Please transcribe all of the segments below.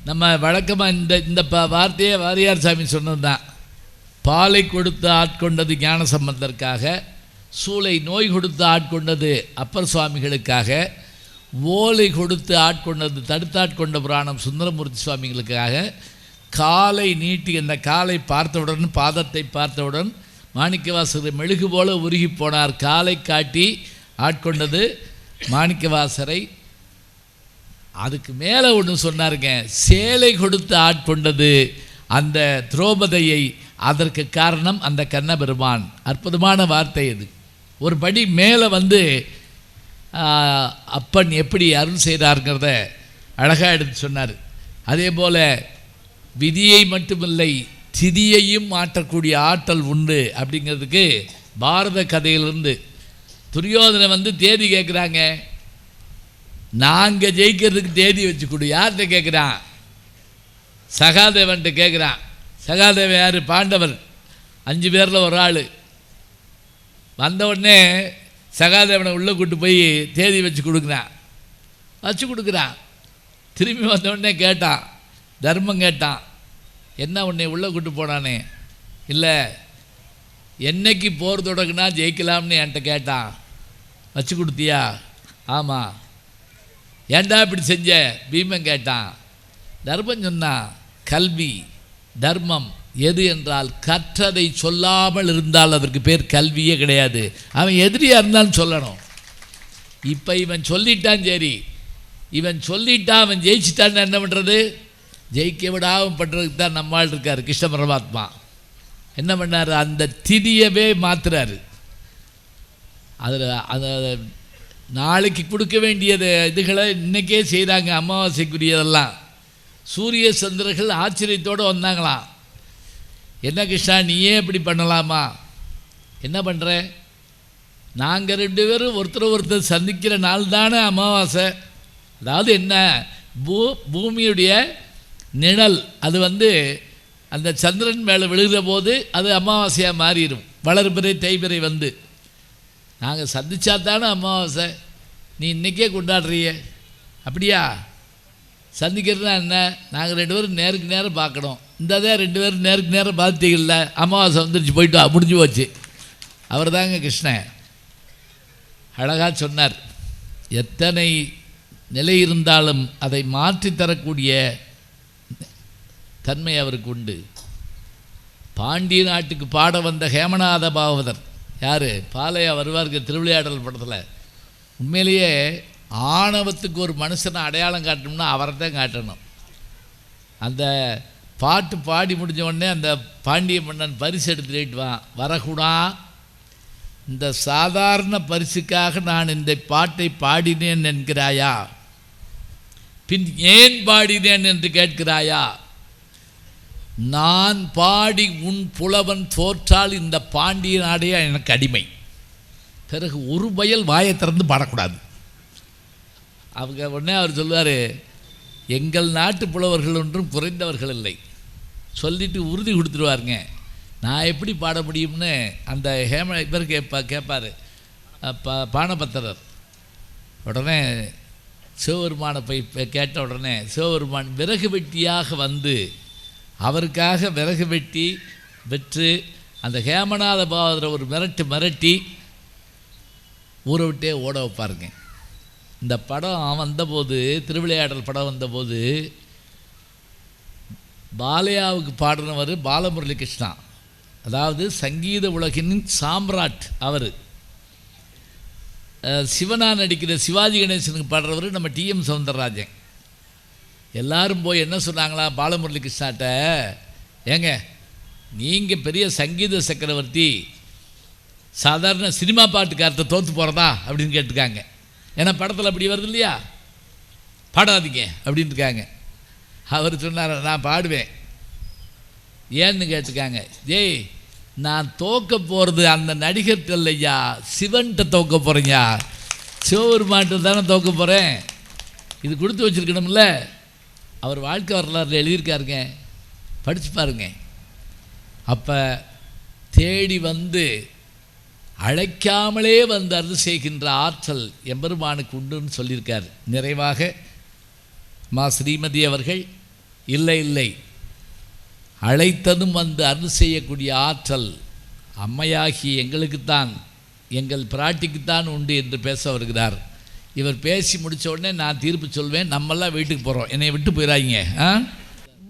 நம்ம வழக்கமாக இந்த வார்த்தையே வாரியார் சாமி சொன்னது தான். பாலை கொடுத்து ஆட்கொண்டது ஞானசம்பந்தருக்காக, சூளை நோய் கொடுத்து ஆட்கொண்டது அப்பர் சுவாமிகளுக்காக, ஓலை கொடுத்து ஆட்கொண்டது தடுத்தாட்கொண்ட புராணம் சுந்தரமூர்த்தி சுவாமிகளுக்காக, காலை நீட்டி அந்த காலை பார்த்தவுடன் பாதத்தை பார்த்தவுடன் மாணிக்கவாசகர் மெழுகு போல உருகி போனார். காலை காட்டி ஆட்கொண்டது மாணிக்கவாசரை. அதுக்கு மேலே ஒன்று சொன்னாருங்க, சேலை கொடுத்து ஆட்கொண்டது அந்த திரௌபதியை. அதற்கு காரணம் அந்த கண்ணபெருமான். அற்புதமான வார்த்தை இது. ஒரு படி மேலே வந்து அப்பன் எப்படி அருள் செய்தார்ங்கிறத அழகாக எடுத்து சொன்னார். அதே போல் விதியை மட்டுமில்லை திதியையும் மாற்றக்கூடிய ஆற்றல் உண்டு அப்படிங்கிறதுக்கு பாரத கதையிலிருந்து துரியோதனை வந்து தேதி கேட்குறாங்க. நாங்கள் ஜெயிக்கிறதுக்கு தேதி வச்சு கொடு. யார்கிட்ட கேட்குறான்? சகாதேவன்ட்டு கேட்குறான். சகாதேவன் யார்? பாண்டவர் 5 பேரில் ஒரு ஆள். வந்த உடனே சகாதேவனை உள்ளே கூட்டு போய் தேதி வச்சு கொடுக்குறான். திரும்பி வந்த உடனே கேட்டான், தர்மம் கேட்டான், என்ன உன்னை உள்ளே கூட்டு போனானே? இல்லை, என்னைக்கு போர் தொடங்குனா ஜெயிக்கலாம்னு என்கிட்ட கேட்டான். வச்சு கொடுத்தியா? ஆமாம். ஏண்டா இப்படி செஞ்ச? பீமன் கேட்டான். தர்மம் சொன்னான். கல்வி தர்மம் எது என்றால் கற்றதை சொல்லாமல் இருந்தால் அதற்கு பேர் கல்வியே கிடையாது. அவன் எதிரியாக இருந்தாலும் சொல்லணும். இப்போ இவன் சொல்லிட்டான், சரி, இவன் சொல்லிட்டான், அவன் ஜெயிச்சிட்டான்னு என்ன பண்ணுறது? ஜெயிக்க விடாமல் பண்ணுறதுக்கு தான் நம்மால் இருக்கார் கிருஷ்ண பரமாத்மா. என்ன பண்ணார்? அந்த திதியவே மாற்றுறாரு. அதில் அந்த நாளைக்கு கொடுக்க வேண்டியது இதுகளை இன்றைக்கே செய்கிறாங்க. அமாவாசைக்குரியதெல்லாம் சூரிய சந்திரர்கள் ஆச்சரியத்தோடு வந்தாங்களாம். என்ன கிருஷ்ணா, நீயே இப்படி பண்ணலாமா? என்ன பண்ணுற? நாங்கள் 2 பேரும் ஒருத்தர் சந்திக்கிற நாள் தானே அமாவாசை. அதாவது என்ன, பூமியுடைய நிழல் அது வந்து அந்த சந்திரன் மேலே விழுகிற போது அது அமாவாசையாக மாறிடும். வளர்பிறை தேய்பிறை வந்து நாங்கள் சந்திச்சா தானே அமாவாசை. நீ இன்றைக்கே கொண்டாடுறிய? அப்படியா? சந்திக்கிறதுனா என்ன? நாங்கள் 2 பேரும் நேருக்கு நேரம் பார்க்கணும். இந்த தான் 2 பேரும் நேருக்கு நேரம் பார்த்தீங்கல்ல, அமாவாசை வந்துருச்சு, போயிட்டு முடிஞ்சு போச்சு. அவர் தாங்க கிருஷ்ணன். அழகாக சொன்னார். எத்தனை நிலை இருந்தாலும் அதை மாற்றி தரக்கூடிய தன்மை அவருக்கு உண்டு. பாண்டிய நாட்டுக்கு பாட வந்த ஹேமநாத பாகவதர் யார்? பாலையா வருவார்கள் திருவிளையாடல் படத்தில். உண்மையிலேயே ஆணவத்துக்கு ஒரு மனுஷனை அடையாளம் காட்டணும்னா அவரை தான் காட்டணும். அந்த பாட்டு பாடி முடிஞ்ச உடனே அந்த பாண்டிய மன்னன் பரிசு எடுத்துட்டு வரக்கூடா, இந்த சாதாரண பரிசுக்காக நான் இந்த பாட்டை பாடினேன் என்கிறாயா? பின் ஏன் பாடினேன் என்று கேட்கிறாயா? நான் பாடி உன் புலவன் தோற்றால் இந்த பாண்டிய நாடே எனக்கு அடிமை. பிறகு ஒரு பயல் வாயை திறந்து பாடக்கூடாது. அவங்க உடனே அவர் சொல்லுவார், எங்கள் நாட்டு புலவர்கள் ஒன்றும் குறைந்தவர்கள் இல்லை சொல்லிட்டு உறுதி கொடுத்துருவாருங்க. நான் எப்படி பாட முடியும்னு அந்த இவர் கேட்பார் பானபத்திரர். உடனே சிவபெருமானை போய் கேட்ட உடனே சிவபெருமான் விறகு வெட்டியாக வந்து அவருக்காக விறகு வெட்டி வெற்று அந்த ஹேமநாத பாகவதரை ஒரு மிரட்டி ஊரை விட்டே ஓட வைப்பாருங்க. இந்த படம் வந்தபோது, திருவிளையாடல் படம் வந்தபோது பாலையாவுக்கு பாடினவர் பாலமுரளி கிருஷ்ணா. அதாவது சங்கீத உலகின் சாம்ராட் அவர். சிவனா நடிக்கிற சிவாஜி கணேசனுக்கு பாடுறவர் நம்ம டிஎம் சௌந்தரராஜன். எல்லாரும் போய் என்ன சொன்னாங்களா பாலமுரளி கிருஷ்ணாட்ட, ஏங்க நீங்கள் பெரிய சங்கீத சக்கரவர்த்தி, சாதாரண சினிமா பாட்டுக்காரத்தை தோற்று போகிறதா அப்படின்னு கேட்டுருக்காங்க. ஏன்னா படத்தில் அப்படி வருது இல்லையா, பாடாதீங்க அப்படின்னு இருக்காங்க. அவர் சொன்னார், நான் பாடுவேன். ஏன்னு கேட்டுருக்காங்க. ஏய், நான் தோக்க போகிறது அந்த நடிகர்கிட்ட இல்லையா, சிவன்கிட்ட தோக்க போகிறேங்க. சிவபெருமான்கிட்ட தானே தோக்க போகிறேன். இது கொடுத்து வச்சுருக்கணும்ல. அவர் வாழ்க்கை வரலாறுல எழுதியிருக்காருங்க, படித்து பாருங்க. அப்போ தேடி வந்து அழைக்காமலே வந்து அருள் செய்கின்ற ஆற்றல் எம்பெருமானுக்கு உண்டுன்னு சொல்லியிருக்கார். நிறைவாக மா ஸ்ரீமதி அவர்கள் இல்லை இல்லை, அழைத்ததும் வந்து அருள் செய்யக்கூடிய ஆற்றல் அம்மையாகி எங்களுக்குத்தான், எங்கள் பிராட்டிக்குத்தான் உண்டு என்று பேச வருகிறார். இவர் பேசி முடித்த உடனே நான் தீர்ப்பு சொல்வேன். நம்மெல்லாம் வீட்டுக்கு போகிறோம், என்னை விட்டு போயிடாதீங்க.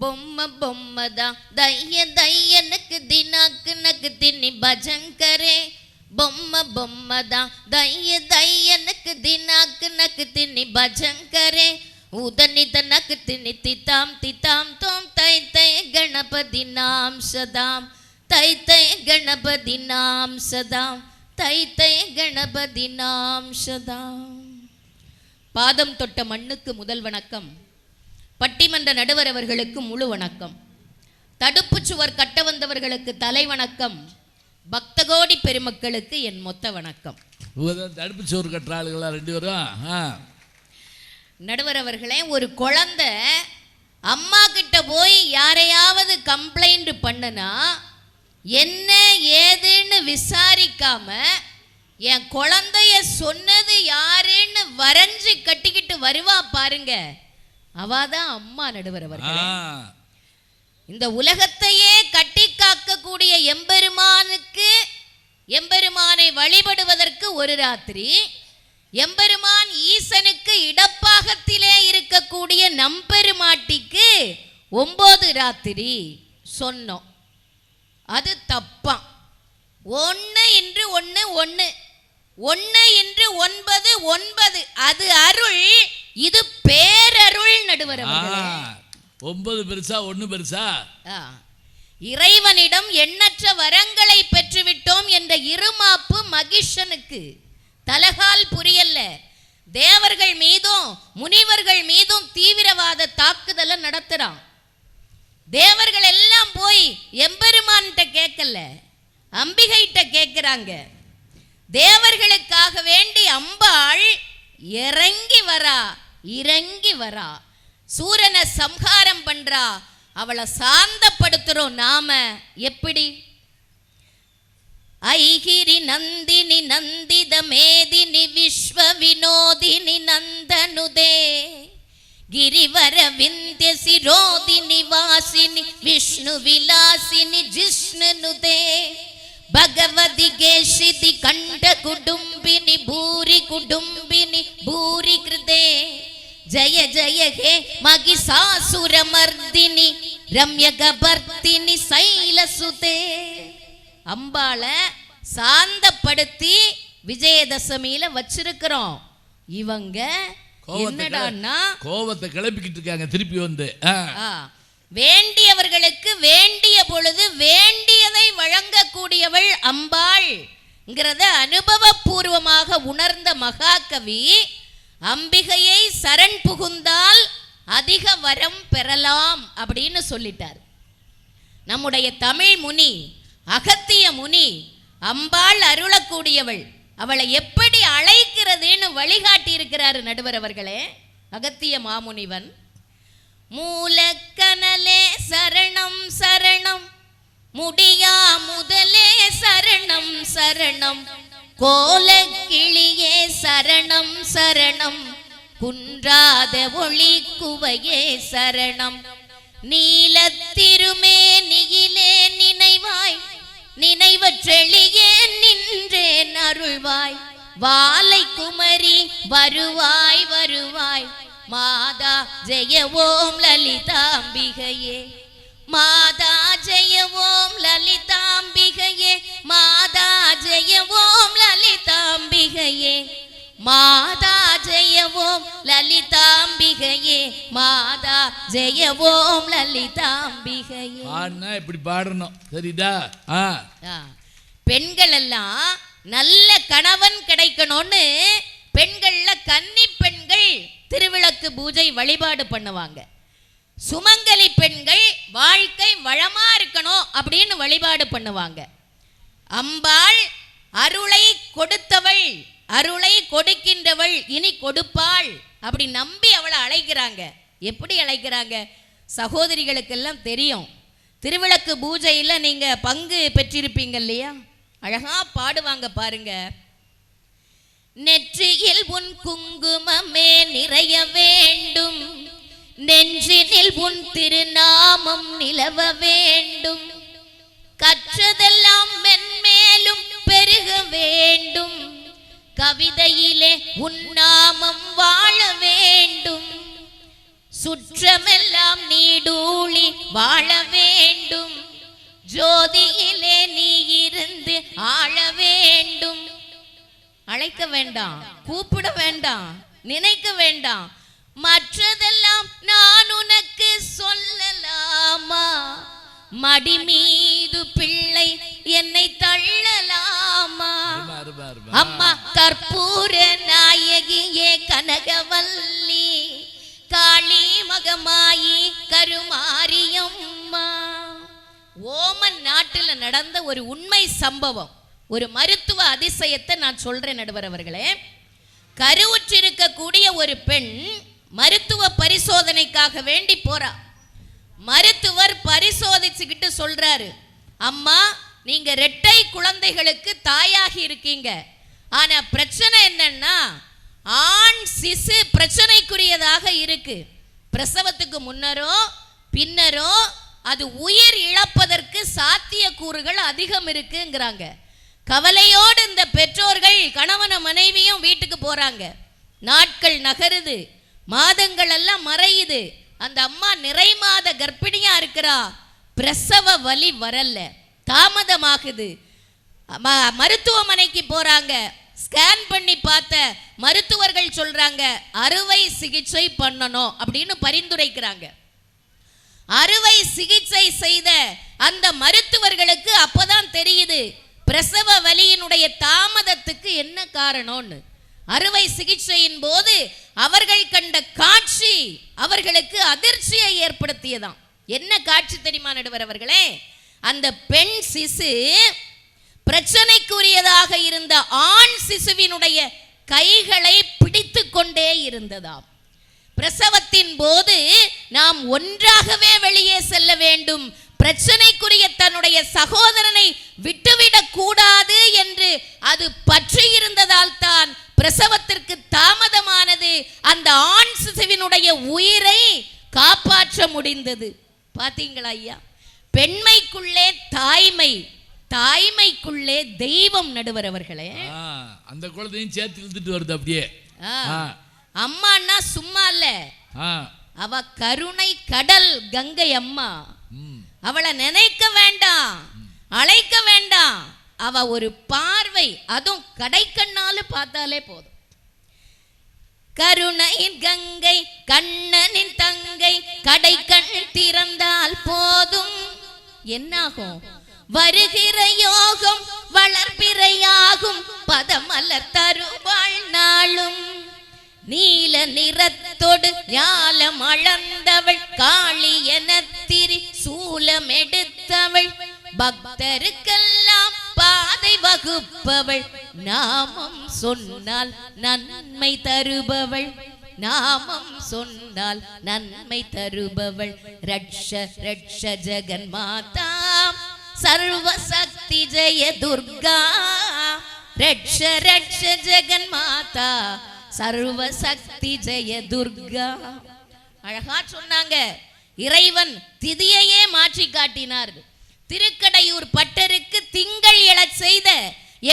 பொம்மை பொம்மைதான் தைய தையனுக்கு தினாக்கு நக்கு தின்னி பஜங்கரே. பொம்மை பொம்மைதான் தைய தையனுக்கு தினாக்கு நக்கு தின்னி பஜங்கரே. உதனித நக்கு தின்னி தித்தாம் தித்தாம் தோம் தை தை கணபதி நாம் சதாம். தை தை கணபதி நாம் சதாம். தை தை கணபதி நாம் சதாம். பாதம் தொட்ட மண்ணுக்கு முதல் வணக்கம். பட்டிமன்ற நடுவர் அவர்களுக்கு முழு வணக்கம். தடுப்பு சுவர் கட்ட வந்தவர்களுக்கு தலை வணக்கம். பக்தகோடி பெருமக்களுக்கு என் மொத்த வணக்கம். தடுப்பு சுவர் கட்டுற ஆளுகளா ரெண்டு பேரும்? நடுவர் அவர்களே, ஒரு குழந்தை அம்மா கிட்ட போய் யாரையாவது கம்ப்ளைண்ட் பண்ணுனா என்ன ஏதுன்னு விசாரிக்காம என் குழந்தைய சொன்னது யாருன்னு வரைஞ்சு கட்டிக்கிட்டு வருவா பாருங்க, அவாதான் அம்மா. நடுவர் அவர்களே, இந்த உலகத்தையே கட்டி காக்கக்கூடிய எம்பெருமானுக்கு, எம்பெருமானை வழிபடுவதற்கு ஒரு ராத்திரி, எம்பெருமான் ஈசனுக்கு இடப்பாகத்திலே இருக்கக்கூடிய நம்பெருமாட்டிக்கு 9 ராத்திரி சொன்னோம். அது தப்பா. 1 இன்று 1 1, 1 இன்று 9 9. அது அருள், இது பேரருள். நடுவர் அவர்களே, 9 பெருசா 1 பெருசா? இறைவனிடம் எண்ணற்ற வரங்களை பெற்றுவிட்டோம் என்ற இருமாப்பு மகிஷனுக்கு தலகால் புரியல்ல. தேவர்கள் மீதும் முனிவர்கள் மீதும் தீவிரவாத தாக்குதலை நடத்துறான். தேவர்கள் எல்லாம் போய் எம்பெருமான்கிட்ட கேட்கல, அம்பிகைட்ட கேட்கிறாங்க. தேவர்களுக்காக வேண்டி அம்பாள் இறங்கி வரா, இறங்கி வரா, சூரனை சம்ஹாரம் பண்றா. அவளை சாந்தப்படுத்துறோம் நாம. எப்படி? ஐகிரி நந்தினி நந்தித மேதினி விஸ்வ வினோதினி நந்தனுதே. ಗಿರಿವರ ವಿಂಧ್ಯ ಸಿರೋದಿನಿ ವಾಸಿನಿ ವಿಷ್ಣು ವಿಲಾಸಿನಿ ಜಿಷ್ಣುನುದೇ. ಭಗವದಿಗೆ ಶಿತಿ ಕಂಠ ಕುಟುಂಬಿನಿ ಭೂರಿ ಕುಟುಂಬಿನಿ ಭೂರಿ ಕೃತೆ. ಜಯ ಜಯ ಹೇ ಮಗಿಸಾಸುರ ಮರ್ದಿನಿ ರಮ್ಯ ಗಬರ್ತಿನಿ சைலசுதே. அம்பாளை சாந்தப்படுத்தி விஜயதசமியில வச்சிருக்கிறோம். இவங்க என்னடான்னா கோபத்தை கிளப்பிக்கிட்டு இருக்காங்க. திருப்பி வந்து வேண்டியவர்களுக்கு வேண்டிய பொழுது வேண்டியதை வழங்கக்கூடியவள் அம்பாள்ங்கிறத அனுபவபூர்வமாக உணர்ந்த மகாகவி அம்பிகையை சரண் புகுந்தால் அதிக வரம் பெறலாம் அப்படின்னு சொல்லிட்டார். நம்முடைய தமிழ் முனி அகத்திய முனி அம்பாள் அருளக்கூடியவள், அவளை எப்படி அழைக்கிறதுன்னு வழிகாட்டி இருக்கிறாரு நடுவர் அவர்களே. அகத்திய மாமுனிவன் மூலக்கனலே சரணம் சரணம், முடியா முதலே சரணம் சரணம், கோலக்கிளியே சரணம் சரணம், குன்றாத ஒளி குவையே சரணம், நீலத்திருமேனியிலே நினைவாய் நினைவற்றெளியே நின்றேன் அருள்வாய், வாலை குமரி வருவாய் வருவாய், மாதா ஜெய ஓம் லலிதாம்பிகையே, மாதா ஜெய ஓம் லலிதாம்பிகையே, மாதா ஜெய ஓம் லலிதாம்பிகையே, மாதா ஜெய ஓம் லலிதாம்பிகையே, மாதா ஜெய ஓம் லலிதாம்பிகையே. பாடுனா இப்படி பாடணும், சரிதா? பெண்கள் எல்லாம் நல்ல கணவன் கிடைக்கணும்னு பெண்கள்ல கன்னி பெண்கள் திருவிளக்கு பூஜை வழிபாடு பண்ணுவாங்க. சுமங்கலி பெண்கள் வாழ்க்கை வளமா இருக்கணும் அப்படின்னு வழிபாடு பண்ணுவாங்க. அம்பாள் அருளை கொடுத்தவள், அருளை கொடுக்கின்றவள், இனி கொடுப்பாள் அப்படி நம்பி அவளை அழைக்கிறாங்க. எப்படி அழைக்கிறாங்க? சகோதரிகளுக்கெல்லாம் தெரியும். திருவிளக்கு பூஜையில் நீங்க பங்கு பெற்றிருப்பீங்க இல்லையா? அழகா பாடுவாங்க பாருங்க. நெற்றியில் உன் குங்குமமே நிறைய வேண்டும், நெஞ்சினில் உன் திருநாமம் நிலவ வேண்டும், கற்றதெல்லாம் மென்மேலும் பெருக வேண்டும், கவிதையிலே உன் நாமம் வாழ வேண்டும், சுற்றமெல்லாம் நீடூழி வாழ வேண்டும், ஜோதியிலே நீ இருந்து ஆள வேண்டும். அழைக்க வேண்டாம், கூப்பிட வேண்டாம், நினைக்க வேண்டாம், மற்றதெல்லாம் நான் உனக்கு சொல்லலாமா? மடி மீது பிள்ளை என்னை தள்ளலாமா? அம்மா கற்பூர நாயகியே கனகவல்லி, காளி மகமாயி கருமாரியம்மா. ஓமன் நாட்டில் நடந்த ஒரு உண்மை சம்பவம், ஒரு மருத்துவ அதிசயத்தை நான் சொல்றேன் நடுவர் அவர்களே. கருவுற்றிருக்கக்கூடிய ஒரு பெண் மருத்துவ பரிசோதனைக்காக வேண்டி போறா. மருத்துவர் பரிசோதிச்சுக்கிட்டு சொல்றாரு, அம்மா நீங்க இரட்டை குழந்தைகளுக்கு தாயாகி இருக்கீங்க, ஆனா பிரச்சனை என்னன்னா ஆண் சிசு பிரச்சனைக்குரியதாக இருக்கு. பிரசவத்துக்கு முன்னரோ பின்னரோ அது உயிர் இழப்பதற்கு சாத்திய கூறுகள் அதிகம் இருக்குங்கிறாங்க. கவலையோடு இந்த பெற்றோர்கள் கணவன மனைவியும் வீட்டுக்கு போறாங்க. நாட்கள் நகருது, மாதங்கள் எல்லாம் மறையுது. அந்த அம்மா நிறை மாத கர்ப்பிணியா இருக்கிறா. பிரசவ வலி வரல, தாமதமாகுது. மருத்துவமனைக்கு போறாங்க. ஸ்கேன் பண்ணி பார்த்த மருத்துவர்கள் சொல்றாங்க அறுவை சிகிச்சை பண்ணணும் அப்படின்னு பரிந்துரைக்கிறாங்க. அறுவை சிகிச்சை செய்த அந்த மருத்துவர்களுக்கு அப்பதான் தெரியுது பிரசவ வலியினுடைய தாமதத்துக்கு என்ன காரணம்னு. அறுவை சிகிச்சையின் போது அவர்கள் கண்ட காட்சி அவர்களுக்கு அதிர்ச்சியை ஏற்படுத்தியதாம். என்ன காட்சி தெரியுமா நடுவர் அவர்களே? அந்த பெண் சிசு பிரச்சனைக்குரியதாக இருந்த ஆண் சிசுவினுடைய கைகளை பிடித்து கொண்டே இருந்ததாம். பிரசவத்தின் போது நாம் ஒன்றாகவே வெளியே செல்ல வேண்டும், பிரச்சனைக்குரிய தன்னுடைய சகோதரனை விட்டுவிடக் கூடாது என்று அது பற்றி இருந்ததால் தான் பிரசவத்திற்கு தாமதமானது. அந்த ஆண் சிசுவினுடைய உயிரை காப்பாற்ற முடிந்தது. பாத்தீங்களா ஐயா? பெண்மைக்குள்ளே தாய்மை, தாய்மைக்குள்ளே தெய்வம் நடுவர் அவர்களே. அந்த குழந்தையும் சேர்த்து இழுத்துட்டு வருது அப்படியே. அம்மான்னா சும்மா இல்ல, அவ கருணை கடல் கங்கை அம்மா. அவளை நினைக்க வேண்டாம், அழைக்க வேண்டாம். அவ ஒரு பார்வை, அதுவும் கடைக்கண்ணால பார்த்தாலே போதும். கருணையின் கங்கை கண்ணனின் தங்கை, கடைக்கண் திறந்தால் போதும். என்னாகும்? வருகிற யோகம் வளர்பிறையாகும், பதமலர் தருவாள் நாளும். நீல நிறத்தோடு ஞாலம் அளந்தவள், காளி என திரி சூலம் எடுத்தவள், பக்தருக்கெல்லாம் பாதை வகுப்பவள், நாமம் சொன்னால் நன்மை தருபவள், நாமம் சொன்னால் நன்மை தருபவள். ரட்ச ரட்ச ஜெகன் மாதா சர்வ சக்தி ஜெய துர்கா, ரட்ச ரட்ச ஜெகன் மாதா சர்வ சக்தி ஜெய துர்கா. அழகா சொன்னாங்க. இறைவன் திதியையே மாற்றி காட்டினார். திருக்கடையூர் பட்டருக்கு திங்கள் எழச் செய்த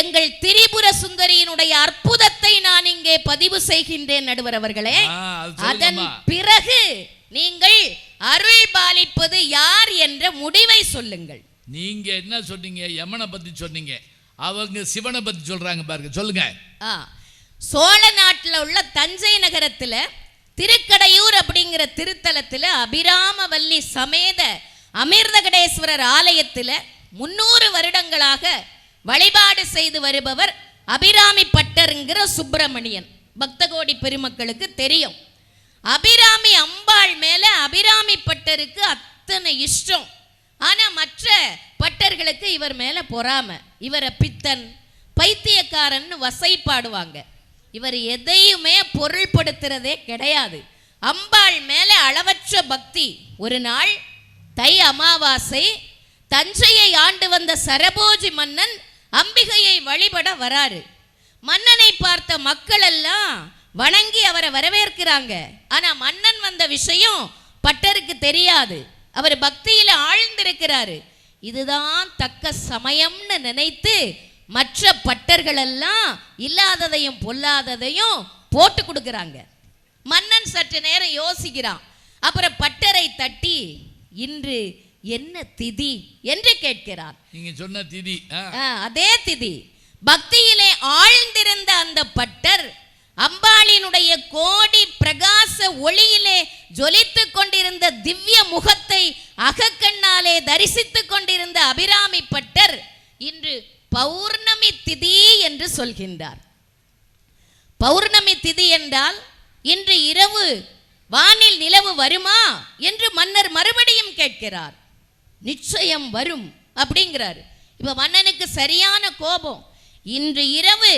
எங்கள் திரிபுர சுந்தரியினுடைய அற்புதத்தை நான் இங்கே பதிவு செய்கின்றேன் நடுவர் அவர்களே. அதன் பிறகு நீங்கள் அருள் பாலிப்பது யார் என்ற முடிவை சொல்லுங்கள். நீங்க என்ன சொன்னீங்க? யமனை பத்தி சொன்னீங்க, அவங்க சிவனை பத்தி சொல்றாங்க பாருங்க, சொல்லுங்க. சோழ நாட்டில் உள்ள தஞ்சை நகரத்தில் திருக்கடையூர் அப்படிங்கிற திருத்தலத்தில் அபிராமவல்லி சமேத அமிர்தகடேஸ்வரர் ஆலயத்தில் 300 வருடங்களாக வழிபாடு செய்து வருபவர் அபிராமி பட்டருங்கிற சுப்பிரமணியன். பக்தகோடி பெருமக்களுக்கு தெரியும். அபிராமி அம்பாள் மேல அபிராமி பட்டருக்கு அத்தனை இஷ்டம். ஆனா மற்ற பட்டர்களுக்கு இவர் மேல பொறாம. இவரை பித்தன், பைத்தியக்காரன் வசைப்பாடுவாங்க. இவர் எதையுமே பொருள்படுத்துறதே கிடையாது. அம்பாள் மேல அளவற்ற பக்தி. ஒரு நாள் தை அமாவாசை, தஞ்சையை ஆண்டு வந்த சரபோஜி மன்னன் அம்பிகையை வழிபட வராரு. மன்னனை பார்த்த மக்கள் எல்லாம் வணங்கி அவரை வரவேற்கிறாங்க. ஆனா மன்னன் வந்த விஷயம் பட்டருக்கு தெரியாது. அவர் பக்தியில ஆழ்ந்திருக்கிறாரு. இதுதான் தக்க சமயம்னு நினைத்து மற்ற பட்டர்கள் எல்லாம் இல்லாததையும் பொல்லாததையும் போட்டு கொடுக்கறாங்க. மன்னன் சற்று நேரம் யோசிக்கிறான். அப்புறம் பட்டரை தட்டி, இன்று என்ன திதி என்று கேட்கிறார். நீங்க சொன்ன திதி அதே திதி. பக்தியிலே ஆழ்ந்திருந்த அந்த பட்டர் அம்பாளினுடைய கோடி பிரகாச ஒளியிலே ஜொலித்துக் கொண்டிருந்த திவ்ய முகத்தை அகக்கண்ணாலே தரிசித்துக் கொண்டிருந்த அபிராமி பட்டர் இன்று பௌர்ணமி திதி என்று சொல்கின்றார். பௌர்ணமி திதி என்றால் இன்று இரவு வானில் நிலவு வருமா என்று மன்னர் மறுபடியும் கேட்கிறார். நிச்சயம் வரும் அப்படிங்கிறார். இப்ப மன்னனுக்கு சரியான கோபம். இன்று இரவு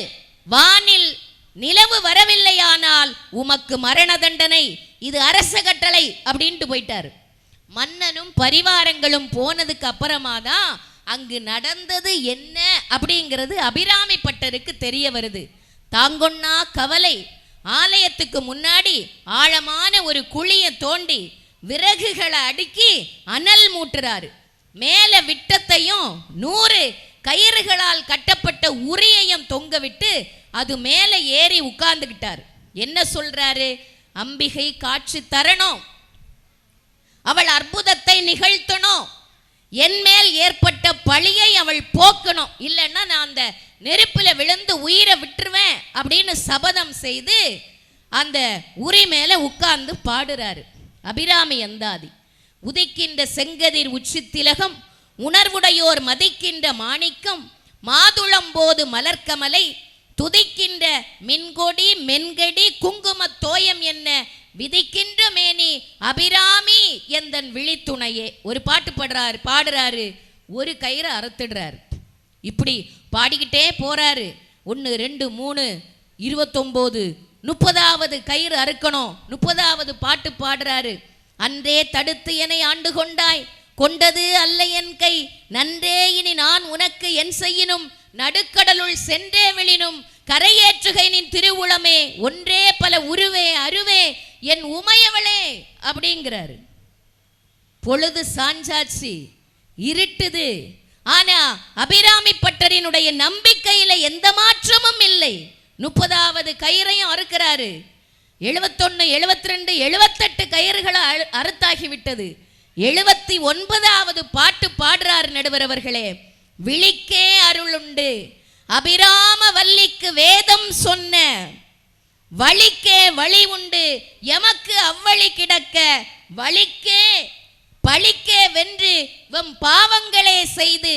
வானில் நிலவு வரவில்லையானால் உமக்கு மரண தண்டனை, இது அரச கட்டளை அப்படின்ட்டு போயிட்டார். மன்னனும் பரிவாரங்களும் போனதுக்கு அப்புறமா தான் அங்கு நடந்தது என்ன அப்படிங்கிறது அபிராமி பட்டருக்கு தெரிய வருது. தாங்கொன்னா கவலை. ஆலயத்துக்கு முன்னாடி ஆழமான ஒரு குழியை தோண்டி விறகுகளை அடுக்கி அனல் மூட்டுறாரு. மேல விட்டத்தையும் 100 கயிறுகளால் கட்டப்பட்ட உரியையும் தொங்க விட்டு அது மேல ஏறி உட்கார்ந்துகிட்டார். என்ன சொல்றாரு? அம்பிகை காட்சி தரணும், அவள் அற்புதத்தை நிகழ்த்தணும், என் மேல் ஏற்பட்ட பழியை அவள் போக்கணும், இல்லைன்னா நான் அந்த நெருப்புல விழுந்து உயிரை விட்டுருவேன் அப்படின்னு சபதம் செய்து அந்த உரி மேல உட்கார்ந்து பாடுறாரு. அபிராமி அந்தாதி. உதிக்கின்ற செங்கதிர் உச்சி திலகம், உணர்வுடையோர் மதிக்கின்ற மாணிக்கம், மாதுளம்போது மலர்கமலை, துதிக்கின்ற மின்கொடி மென்கடி குங்கும தோயம் என்ன, விதிக்கின்ற மேனி அபிராமி எந்தன் விழித்துணையே. ஒரு பாட்டு பாடுறாரு. ஒரு கயிறு அறுத்துடுறாரு. இப்படி பாடிக்கிட்டே போறாரு. 1 2 3 29 30வது கயிறு அறுக்கணும். 30வது பாட்டு பாடுறாரு. அன்றே தடுத்து என்னை ஆண்டு கொண்டாய், கொண்டது அல்ல என் கை, நன்றே இனி நான் உனக்கு என் செய்யினும், நடுக்கடலுள் சென்றே விழினும், கரையேற்றுகை நின் திருவுளமே, ஒன்றே பல உருவே அருவே என் உமையவளே அப்படிங்கிறாரு. பொழுது சாஞ்சாச்சு, இருட்டுது. ஆனா அபிராமி பட்டரினுடைய நம்பிக்கையில எந்த மாற்றமும் இல்லை. 30வது கயிறையும் அறுக்கிறாரு. 71 72 78 கயிறுகளை அறுத்தாகிவிட்டது. 79வது பாட்டு பாடுறார் நடுவர் அவர்களே. விழிக்கே அருளுண்டு அபிராம வல்லிக்கு வேதம் சொன்ன, வழிக்கே வழி உண்டு எமக்கு அவ்வழி கிடக்க, வழிக்கே பழிக்கே வென்று வம் பாவங்களே செய்து,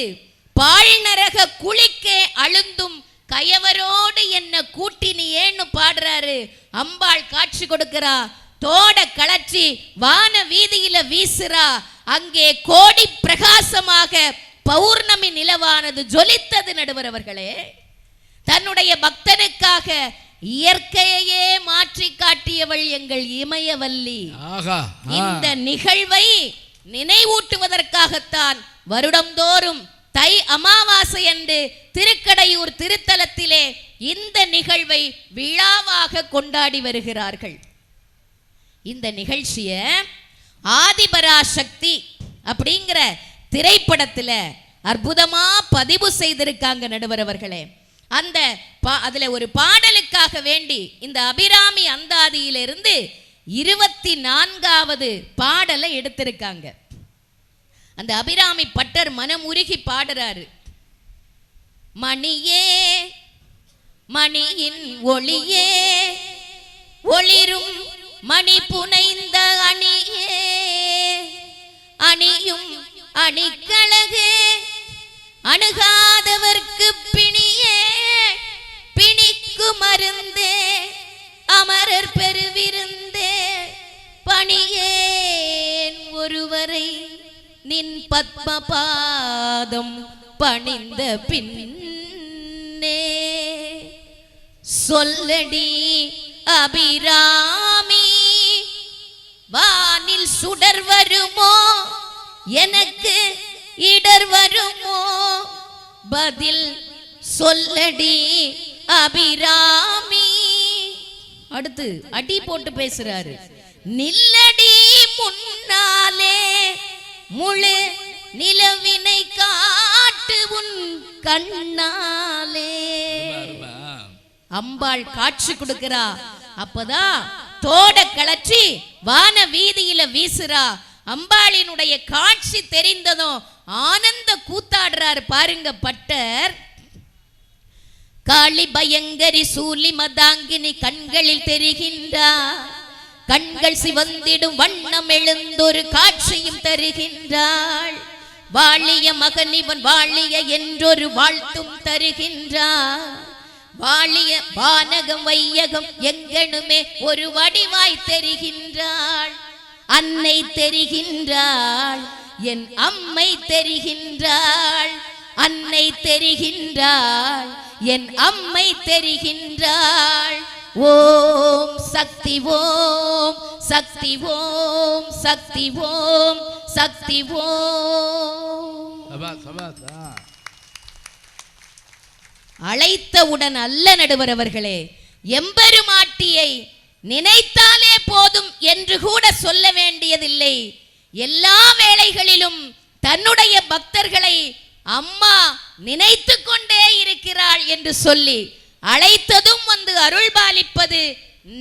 பாழ்நரக குளிக்கே அழுந்தும் கயவரோடு என்ன கூட்டினி ஏன்னு பாடுறாரு. அம்பாள் காட்சி கொடுக்கிறா. தோட கலச்சி வான வீதியில வீசுறா. அங்கே கோடி பிரகாசமாக பௌர்ணமி நிலவானது ஜொலித்தது. நடுவர் அவர்களே, தன்னுடைய பக்தனுக்காக இயற்கையே மாற்றி காட்டியவள் எங்கள் இமயவல்லி. இந்த நிகழ்வை நினைவூட்டுவதற்காகத்தான் வருடந்தோறும் தை அமாவாசை என்று திருக்கடையூர் திருத்தலத்திலே இந்த நிகழ்வை விழாவாக கொண்டாடி வருகிறார்கள். இந்த நிகழ்ச்சிய ஆதிபராசக்தி அப்படிங்கிற திரைப்படத்துல அற்புதமா பதிவு செய்திருக்காங்க நடுவர் அவர்களே. அதுல ஒரு பாடலுக்காக வேண்டி இந்த அபிராமி அந்தாதியிலிருந்து 24வது பாடலை எடுத்திருக்காங்க. அந்த அபிராமி பட்டர் மனம் உருகி பாடுறாரு. மணியே மணியின் ஒளியே, ஒளிரும் மணி புனைந்த அணியே, அணியும் அணிக்கழகே, அணுகாதவர்க்கு பிணியே, பிணிக்கு மருந்தே, அமரர் பெருவிருந்தே, பணியேன் ஒருவரை நின் பத்மபாதம் பணிந்த பின்னே, சொல்லடி அபிராமி வானில் சுடர் வருமோ, எனக்கு இடர் வருமோ, பதில் சொல்லடி அபிராமி. அடுத்து அடி போட்டு பேசுறாரு. நில்லடி முன்னாலே முழு நிலவினை காட்டு உன் கண்ணாலே. அம்பாள் காட்சி கொடுக்கிறா. அப்பதான் தோட கலற்றி வான வீதியில வீசுறா. அம்பாளினுடைய காட்சி தெரிந்ததும் ஆனந்த கூத்தாடுறாரு பாருங்க பட்டர். காளி பயங்கரி சூலி மதாங்கினி கண்களில் தெரிகின்றார். கண்கள் சிவந்திடும் வண்ணம் எழுந்தொரு காட்சியும் தருகின்றாள். வாழிய மகனிவன் வாழிய என்றொரு வாழ்த்தும் தருகின்றார். வாழிய வானகம் வையகம் எங்கனுமே ஒரு வடிவாய் தெரிகின்றாள். அன்னை தெரிகின்றாள், என் அம்மை தெரிகின்றாள். அன்னை தெரிகின்றாள், என் அம்மை தெரிகின்றாள். ஓம் சக்தி ஓம் சக்தி ஓம் சக்தி ஓம் சக்தி ஓம். அழைத்தவுடன் அல்ல நடுவர் அவர்களே, எம்பெருமாட்டியை நினைத்தாலே போதும் என்று கூட சொல்ல வேண்டியதில்லை. எல்லா வேளைகளிலும் தன்னுடைய பக்தர்களை அம்மா நினைத்து கொண்டே இருக்கிறாள் என்று சொல்லி அழைத்ததும் வந்து அருள்பாலிப்பது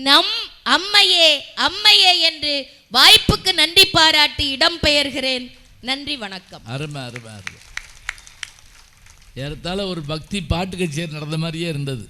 நம் அம்மையே அம்மையே என்று வாய்ப்புக்கு நன்றி பாராட்டி இடம் பெயர்கிறேன். நன்றி, வணக்கம். அருமை அருமை அருமை. ஏறத்தாழ ஒரு பக்தி பாட்டு கச்சேரி நடந்த மாதிரியே இருந்தது.